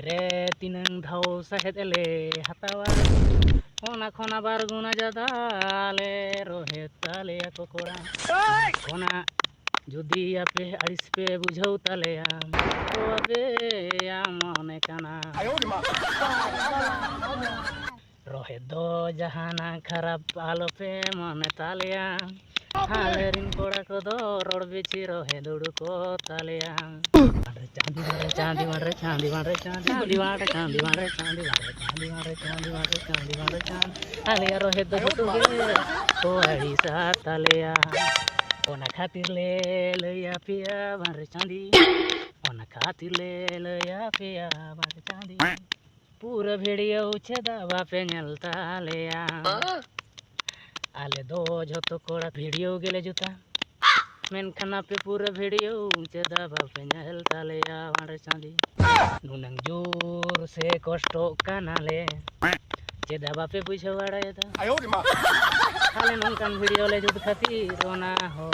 रे तीनंग धाव साहेद एले हतावा ओना खोना बार गुना जादा ले रोहे ताले को कोड़ा ओना जुदी आपे आरिस पे बुझाऊ ताले तो अबे मने काना रोहे दो जहाना खराब आलो पे मने तालिया हाले रिन कोड़ा को दो रोड बिची रोहे दुडू को तालिया चांदी मारे चांदी मारे चांदी मारे चांदी मारे चांदी मारे चांदी मारे चांदी मारे चांदी मारे चांदी हाले रोहे दो बुटुगे तो आई सा तालिया ओना खातिर ले लया पिया मारे चांदी ओना खातिर ले लया पिया मारे चांदी पूरा भिडियो छेदा बापे नेलता लेया आले दो जतो कोड़ा भिडियो गेले जुता मेनखान पे पूरा भिडियो छेदा बापे नेलता लेया मारे चांदी नुनंग जोर से कष्टो कानाले छेदा बापे बुझे वाड़ायदा खाले नंकान भिडियो ले जुत खातिर ओना हो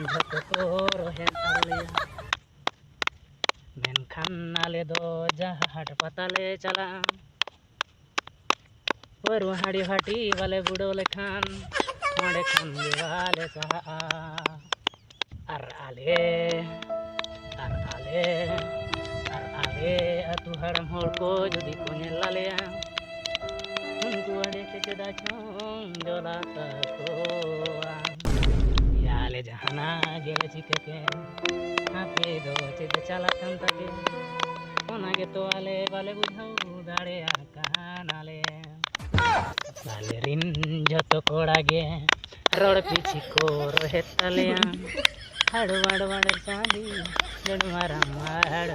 जतो को रोहे तालेया मेनखान आले दो जहाट पताले चला और हाड़ी हाटी वाले बुड़ो लेखान ओंडे खान वाले सहा आर आले अतु हड़म होड़ को जुदी को नेलालेया उनको अड़े के चदा चों जोला को याले जहाना गेले चिके हापे दो चेद चला कंतके ओनागे तो आले वाले बुझाऊ दाड़े आकानाले साले रिन जतो कोड़ागे रोड पीछे को रोहे तलेया हड़ वड़ वड़ चांदी जड़ मारा माड़